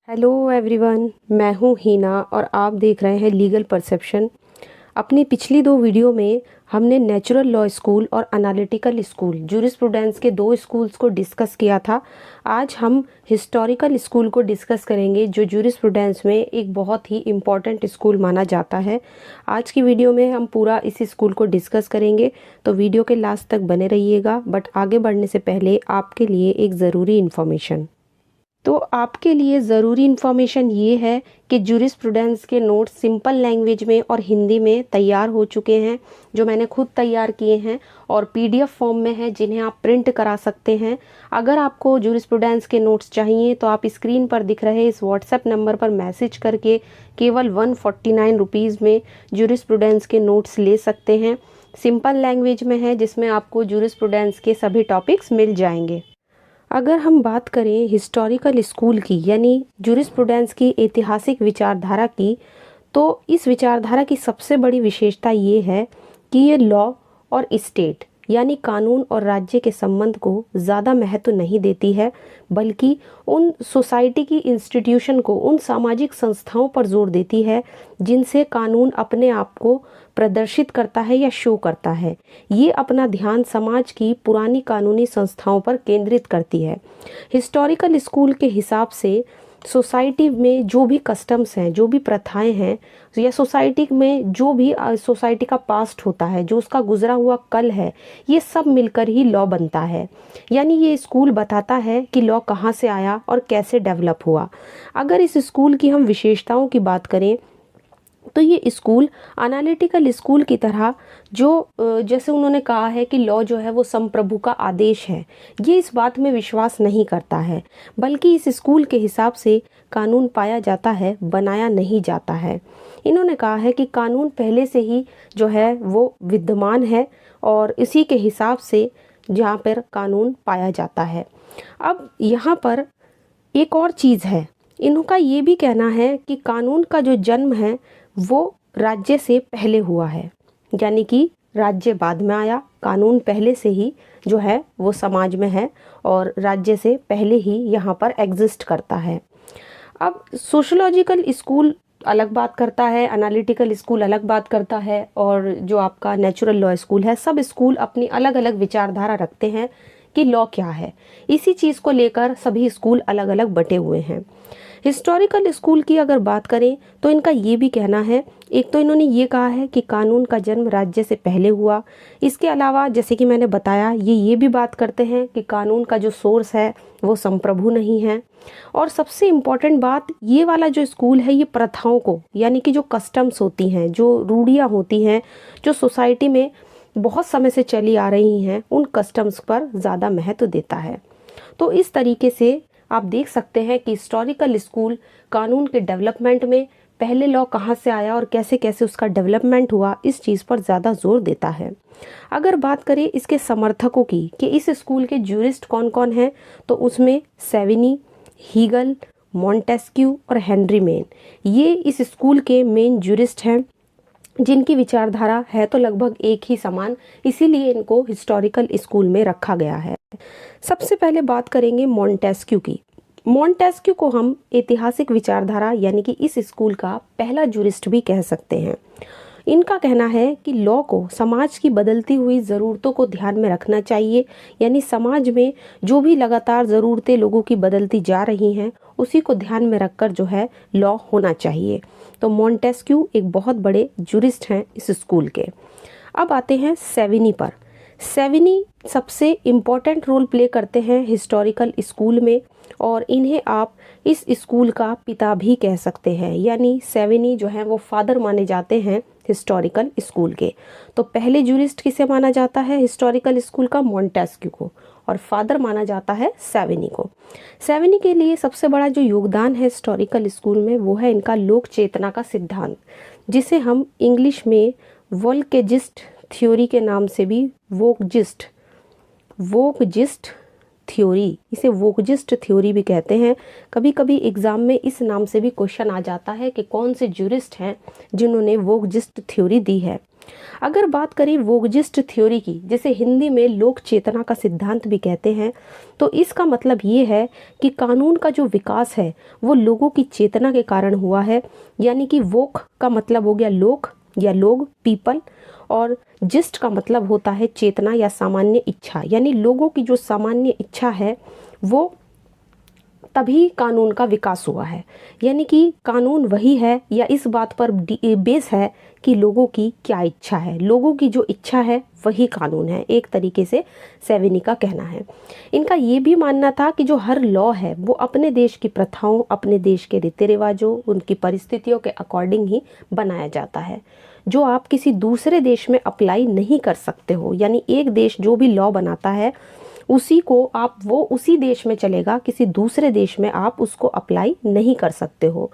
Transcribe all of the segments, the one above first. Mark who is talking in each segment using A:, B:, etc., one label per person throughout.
A: Hello everyone, मैं हूँ हीना और आप देख रहे हैं लीगल परसेप्शन। अपनी पिछली दो वीडियो में हमने नेचुरल लॉ स्कूल और एनालिटिकल स्कूल जूरिस्प्रूडेंस के दो स्कूल्स को डिस्कस किया था। आज हम हिस्टोरिकल स्कूल को डिस्कस करेंगे जो जूरिस्प्रूडेंस में एक बहुत ही इम्पॉर्टेंट स्कूल माना जाता है। आज की वीडियो में हम पूरा इसी स्कूल को डिस्कस करेंगे, तो वीडियो के लास्ट तक बने रहिएगा। बट आगे बढ़ने से पहले आपके लिए एक ज़रूरी इन्फॉर्मेशन। तो आपके लिए ज़रूरी इन्फॉर्मेशन ये है कि जूरिस्प्रूडेंस के नोट्स सिंपल लैंग्वेज में और हिंदी में तैयार हो चुके हैं, जो मैंने खुद तैयार किए हैं और पीडीएफ फॉर्म में है, जिन्हें आप प्रिंट करा सकते हैं। अगर आपको जूरिस्प्रूडेंस के नोट्स चाहिए तो आप स्क्रीन पर दिख रहे इस व्हाट्सएप नंबर पर मैसेज करके केवल 149 रुपीज़ में जूरिस्प्रूडेंस के नोट्स ले सकते हैं। सिंपल लैंग्वेज में है, जिसमें आपको जूरिस्प्रूडेंस के सभी टॉपिक्स मिल जाएंगे। अगर हम बात करें हिस्टोरिकल स्कूल की, यानी जूरिस्प्रूडेंस की ऐतिहासिक विचारधारा की, तो इस विचारधारा की सबसे बड़ी विशेषता ये है कि ये लॉ और स्टेट यानी कानून और राज्य के संबंध को ज़्यादा महत्व नहीं देती है, बल्कि उन सोसाइटी की इंस्टीट्यूशन को, उन सामाजिक संस्थाओं पर जोर देती है जिनसे कानून अपने आप को प्रदर्शित करता है या शो करता है। ये अपना ध्यान समाज की पुरानी कानूनी संस्थाओं पर केंद्रित करती है। हिस्टोरिकल स्कूल के हिसाब से सोसाइटी में जो भी कस्टम्स हैं, जो भी प्रथाएं हैं, या सोसाइटी में जो भी सोसाइटी का पास्ट होता है, जो उसका गुजरा हुआ कल है, ये सब मिलकर ही लॉ बनता है। यानी ये स्कूल बताता है कि लॉ कहाँ से आया और कैसे डेवलप हुआ। अगर इस स्कूल की हम विशेषताओं की बात करें तो ये स्कूल एनालिटिकल स्कूल की तरह, जो जैसे उन्होंने कहा है कि लॉ जो है वो संप्रभु का आदेश है, ये इस बात में विश्वास नहीं करता है, बल्कि इस स्कूल के हिसाब से कानून पाया जाता है, बनाया नहीं जाता है। इन्होंने कहा है कि कानून पहले से ही जो है वो विद्यमान है और इसी के हिसाब से जहाँ पर कानून पाया जाता है। अब यहाँ पर एक और चीज़ है, इनका ये भी कहना है कि कानून का जो जन्म है वो राज्य से पहले हुआ है, यानी कि राज्य बाद में आया, कानून पहले से ही जो है वो समाज में है और राज्य से पहले ही यहाँ पर एग्जिस्ट करता है। अब सोशोलॉजिकल स्कूल अलग बात करता है, एनालिटिकल स्कूल अलग बात करता है, और जो आपका नेचुरल लॉ स्कूल है, सब स्कूल अपनी अलग अलग विचारधारा रखते हैं कि लॉ क्या है। इसी चीज़ को लेकर सभी स्कूल अलग अलग बटे हुए हैं। हिस्टोरिकल स्कूल की अगर बात करें तो इनका ये भी कहना है, एक तो इन्होंने ये कहा है कि कानून का जन्म राज्य से पहले हुआ। इसके अलावा जैसे कि मैंने बताया, ये भी बात करते हैं कि कानून का जो सोर्स है वो संप्रभु नहीं है। और सबसे इम्पॉर्टेंट बात, ये वाला जो स्कूल है ये प्रथाओं को, यानी कि जो कस्टम्स होती हैं, जो रूढ़ियाँ होती हैं, जो सोसाइटी में बहुत समय से चली आ रही हैं, उन कस्टम्स पर ज़्यादा महत्व देता है। तो इस तरीके से आप देख सकते हैं कि हिस्टोरिकल स्कूल कानून के डेवलपमेंट में पहले लॉ कहाँ से आया और कैसे कैसे उसका डेवलपमेंट हुआ, इस चीज़ पर ज़्यादा जोर देता है। अगर बात करें इसके समर्थकों की कि इस स्कूल के जूरिस्ट कौन कौन हैं, तो उसमें सेविनी, हीगल, मॉन्टेस्क्यू और हेनरी मेन, ये इस स्कूल के मेन जूरिस्ट हैं, जिनकी विचारधारा है तो लगभग एक ही समान, इसीलिए इनको हिस्टोरिकल स्कूल में रखा गया है। सबसे पहले बात करेंगे मॉन्टेस्क्यू की। मॉन्टेस्क्यू को हम ऐतिहासिक विचारधारा यानी कि इस स्कूल का पहला जूरिस्ट भी कह सकते हैं। इनका कहना है कि लॉ को समाज की बदलती हुई ज़रूरतों को ध्यान में रखना चाहिए, यानी समाज में जो भी लगातार ज़रूरतें लोगों की बदलती जा रही हैं, उसी को ध्यान में रखकर जो है लॉ होना चाहिए। तो मॉन्टेस्क्यू एक बहुत बड़े जूरिस्ट हैं इस स्कूल के। अब आते हैं सेविनी पर। सेविनी सबसे इम्पॉर्टेंट रोल प्ले करते हैं हिस्टोरिकल स्कूल में, और इन्हें आप इस स्कूल का पिता भी कह सकते हैं, यानी सेविनी जो है वो फादर माने जाते हैं हिस्टोरिकल स्कूल के। तो पहले जूरिस्ट किसे माना जाता है हिस्टोरिकल स्कूल का? मॉन्टेस्क्यू को, और फादर माना जाता है सेविनी को। सेविनी के लिए सबसे बड़ा जो योगदान है हिस्टोरिकल स्कूल में वो है इनका लोक चेतना का सिद्धांत, जिसे हम इंग्लिश में वोल्केजिस्ट थ्योरी के नाम से भी वोकजिस्ट थ्योरी, इसे वोगजिस्ट थ्योरी भी कहते हैं। कभी कभी एग्जाम में इस नाम से भी क्वेश्चन आ जाता है कि कौन से ज्यूरिस्ट हैं जिन्होंने वोगजिस्ट थ्योरी दी है। अगर बात करें वोगजिस्ट थ्योरी की, जिसे हिंदी में लोक चेतना का सिद्धांत भी कहते हैं, तो इसका मतलब ये है कि कानून का जो विकास है वो लोगों की चेतना के कारण हुआ है। यानी कि वोक का मतलब हो गया लोक या लोग, पीपल, और जिस्ट का मतलब होता है चेतना या सामान्य इच्छा। यानी लोगों की जो सामान्य इच्छा है वो तभी कानून का विकास हुआ है। यानी कि कानून वही है या इस बात पर बेस है कि लोगों की क्या इच्छा है, लोगों की जो इच्छा है वही कानून है, एक तरीके से सेविनी का कहना है। इनका ये भी मानना था कि जो हर लॉ है वो अपने देश की प्रथाओं, अपने देश के रीति रिवाजों, उनकी परिस्थितियों के अकॉर्डिंग ही बनाया जाता है, जो आप किसी दूसरे देश में अप्लाई नहीं कर सकते हो। यानी एक देश जो भी लॉ बनाता है उसी को आप, वो उसी देश में चलेगा, किसी दूसरे देश में आप उसको अप्लाई नहीं कर सकते हो।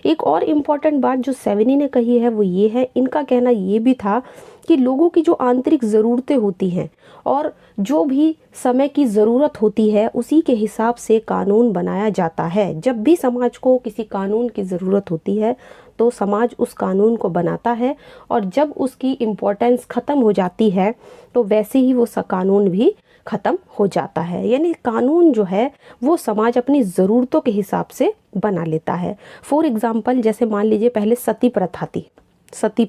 A: एक और इम्पॉर्टेंट बात जो सेविनी ने कही है वो ये है, इनका कहना ये भी था कि लोगों की जो आंतरिक ज़रूरतें होती हैं और जो भी समय की ज़रूरत होती है उसी के हिसाब से कानून बनाया जाता है। जब भी समाज को किसी कानून की ज़रूरत होती है तो समाज उस कानून को बनाता है, और जब उसकी इम्पोर्टेंस ख़त्म हो जाती है तो वैसे ही वो कानून भी ख़त्म हो जाता है। यानी कानून जो है वो समाज अपनी ज़रूरतों के हिसाब से बना लेता है। फॉर एग्ज़ाम्पल, जैसे मान लीजिए पहले सती प्रथा थी, सती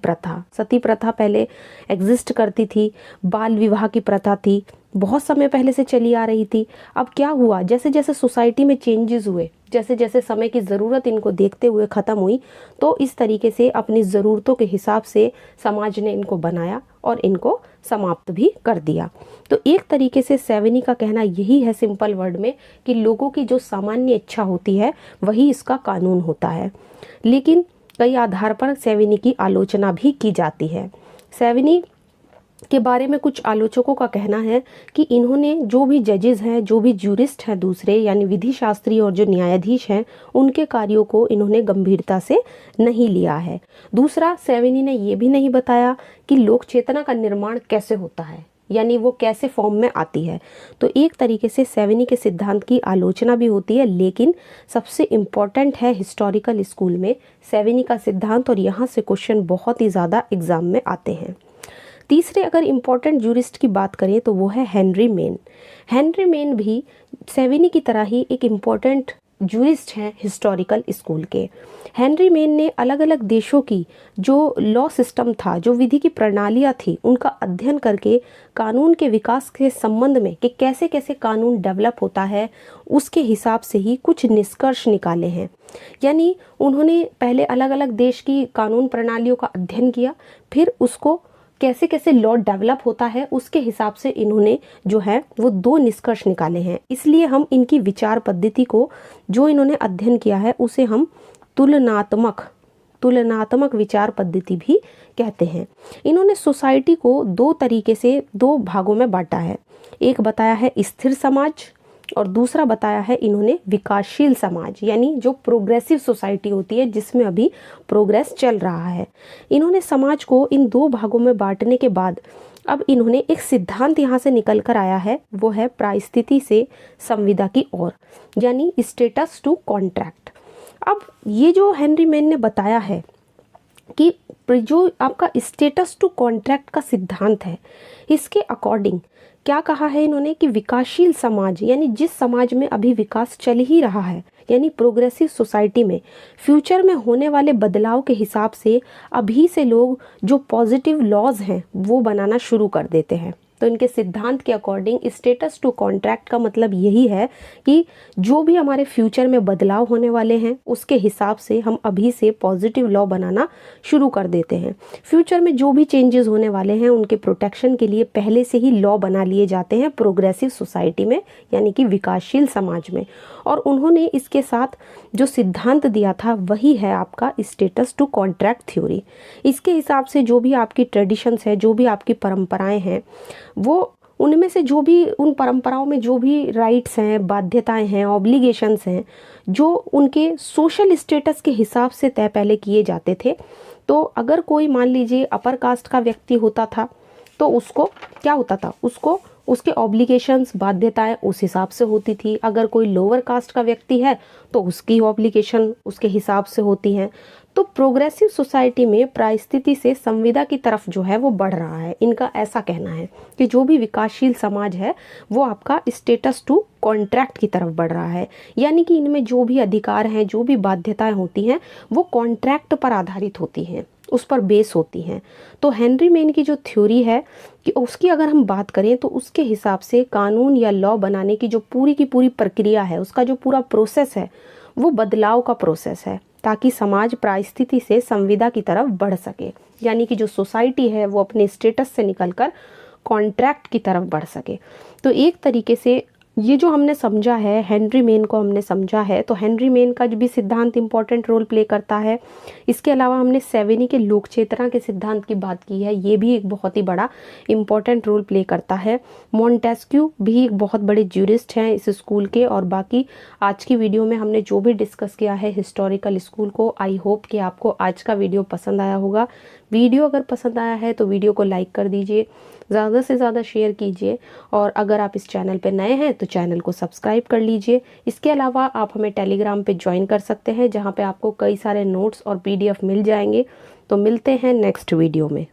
A: प्रथा पहले एग्जिस्ट करती थी। बाल विवाह की प्रथा थी, बहुत समय पहले से चली आ रही थी। अब क्या हुआ, जैसे जैसे सोसाइटी में चेंजेस हुए, जैसे जैसे समय की ज़रूरत इनको देखते हुए ख़त्म हुई, तो इस तरीके से अपनी ज़रूरतों के हिसाब से समाज ने इनको बनाया और इनको समाप्त भी कर दिया। तो एक तरीके से सेविनी का कहना यही है सिंपल वर्ड में कि लोगों की जो सामान्य इच्छा होती है वही इसका कानून होता है। लेकिन कई आधार पर सेविनी की आलोचना भी की जाती है। सेविनी के बारे में कुछ आलोचकों का कहना है कि इन्होंने जो भी जजेस हैं, जो भी ज्यूरिस्ट हैं दूसरे, यानी विधि शास्त्री और जो न्यायाधीश हैं, उनके कार्यों को इन्होंने गंभीरता से नहीं लिया है। दूसरा, सेविनी ने ये भी नहीं बताया कि लोक चेतना का निर्माण कैसे होता है, यानी वो कैसे फॉर्म में आती है। तो एक तरीके से सेविनी के सिद्धांत की आलोचना भी होती है, लेकिन सबसे इम्पॉर्टेंट है हिस्टोरिकल स्कूल में सेविनी का सिद्धांत, और यहाँ से क्वेश्चन बहुत ही ज़्यादा एग्जाम में आते हैं। तीसरे अगर इम्पॉर्टेंट जूरिस्ट की बात करें तो वो है हेनरी मेन। हेनरी मेन भी सेविनी की तरह ही एक इम्पॉर्टेंट जूरिस्ट हैं हिस्टोरिकल स्कूल के। हेनरी मेन ने अलग अलग देशों की जो लॉ सिस्टम था, जो विधि की प्रणालियाँ थी, उनका अध्ययन करके कानून के विकास के संबंध में कि कैसे कैसे कानून डेवलप होता है, उसके हिसाब से ही कुछ निष्कर्ष निकाले हैं। यानी उन्होंने पहले अलग अलग देश की कानून प्रणालियों का अध्ययन किया, फिर उसको कैसे कैसे लॉ डेवलप होता है उसके हिसाब से इन्होंने जो है वो 2 निष्कर्ष निकाले हैं। इसलिए हम इनकी विचार पद्धति को, जो इन्होंने अध्ययन किया है, उसे हम तुलनात्मक विचार पद्धति भी कहते हैं। इन्होंने सोसाइटी को 2 तरीके से 2 भागों में बांटा है। एक बताया है स्थिर समाज और दूसरा बताया है इन्होंने विकासशील समाज, यानी जो प्रोग्रेसिव सोसाइटी होती है जिसमें अभी प्रोग्रेस चल रहा है। इन्होंने समाज को इन 2 भागों में बांटने के बाद अब इन्होंने एक सिद्धांत यहाँ से निकल कर आया है, वो है परिस्थिति से संविदा की ओर, यानी स्टेटस टू कॉन्ट्रैक्ट। अब ये जो हेनरी मेन ने बताया है कि जो आपका स्टेटस टू कॉन्ट्रैक्ट का सिद्धांत है, इसके अकॉर्डिंग क्या कहा है इन्होंने कि विकासशील समाज, यानी जिस समाज में अभी विकास चल ही रहा है, यानी प्रोग्रेसिव सोसाइटी में फ्यूचर में होने वाले बदलाव के हिसाब से अभी से लोग जो पॉजिटिव लॉज हैं वो बनाना शुरू कर देते हैं। तो इनके सिद्धांत के अकॉर्डिंग स्टेटस टू कॉन्ट्रैक्ट का मतलब यही है कि जो भी हमारे फ्यूचर में बदलाव होने वाले हैं उसके हिसाब से हम अभी से पॉजिटिव लॉ बनाना शुरू कर देते हैं। फ्यूचर में जो भी चेंजेस होने वाले हैं उनके प्रोटेक्शन के लिए पहले से ही लॉ बना लिए जाते हैं प्रोग्रेसिव सोसाइटी में, यानी कि विकासशील समाज में। और उन्होंने इसके साथ जो सिद्धांत दिया था वही है आपका स्टेटस टू कॉन्ट्रैक्ट थ्योरी। इसके हिसाब से जो भी आपकी ट्रेडिशंस है, जो भी आपकी परंपराएं हैं, वो उनमें से जो भी उन परंपराओं में जो भी राइट्स हैं, बाध्यताएं हैं, ऑब्लिगेशंस हैं, जो उनके सोशल स्टेटस के हिसाब से तय पहले किए जाते थे। तो अगर कोई मान लीजिए अपर कास्ट का व्यक्ति होता था तो उसको क्या होता था, उसको उसके ऑब्लिगेशंस बाध्यताएं उस हिसाब से होती थी। अगर कोई लोअर कास्ट का व्यक्ति है तो उसकी ऑब्लिगेशन उसके हिसाब से होती हैं। तो प्रोग्रेसिव सोसाइटी में परिस्थिति से संविदा की तरफ जो है वो बढ़ रहा है। इनका ऐसा कहना है कि जो भी विकासशील समाज है वो आपका स्टेटस टू कॉन्ट्रैक्ट की तरफ बढ़ रहा है, यानी कि इनमें जो भी अधिकार हैं, जो भी बाध्यताएं होती हैं वो कॉन्ट्रैक्ट पर आधारित होती हैं, उस पर बेस होती हैं। तो हेनरी मेन की जो थ्योरी है कि उसकी अगर हम बात करें तो उसके हिसाब से कानून या लॉ बनाने की जो पूरी की पूरी प्रक्रिया है, उसका जो पूरा प्रोसेस है वो बदलाव का प्रोसेस है, ताकि समाज परिस्थिति से संविदा की तरफ बढ़ सके, यानी कि जो सोसाइटी है वो अपने स्टेटस से निकलकर कॉन्ट्रैक्ट की तरफ बढ़ सके। तो एक तरीके से ये जो हमने समझा है, हेनरी मेन को हमने समझा है, तो हेनरी मेन का जो भी सिद्धांत इंपॉर्टेंट रोल प्ले करता है। इसके अलावा हमने सेवेनी के लोक चेतना के सिद्धांत की बात की है, ये भी एक बहुत ही बड़ा इंपॉर्टेंट रोल प्ले करता है। मॉन्टेस्क्यू भी एक बहुत बड़े ज्यूरिस्ट हैं इस स्कूल के। और बाकी आज की वीडियो में हमने जो भी डिस्कस किया है हिस्टोरिकल स्कूल को, आई होप कि आपको आज का वीडियो पसंद आया होगा। वीडियो अगर पसंद आया है तो वीडियो को लाइक कर दीजिए, ज़्यादा से ज़्यादा शेयर कीजिए, और अगर आप इस चैनल पर नए हैं तो चैनल को सब्सक्राइब कर लीजिए। इसके अलावा आप हमें टेलीग्राम पे ज्वाइन कर सकते हैं, जहाँ पे आपको कई सारे नोट्स और PDF मिल जाएंगे। तो मिलते हैं नेक्स्ट वीडियो में।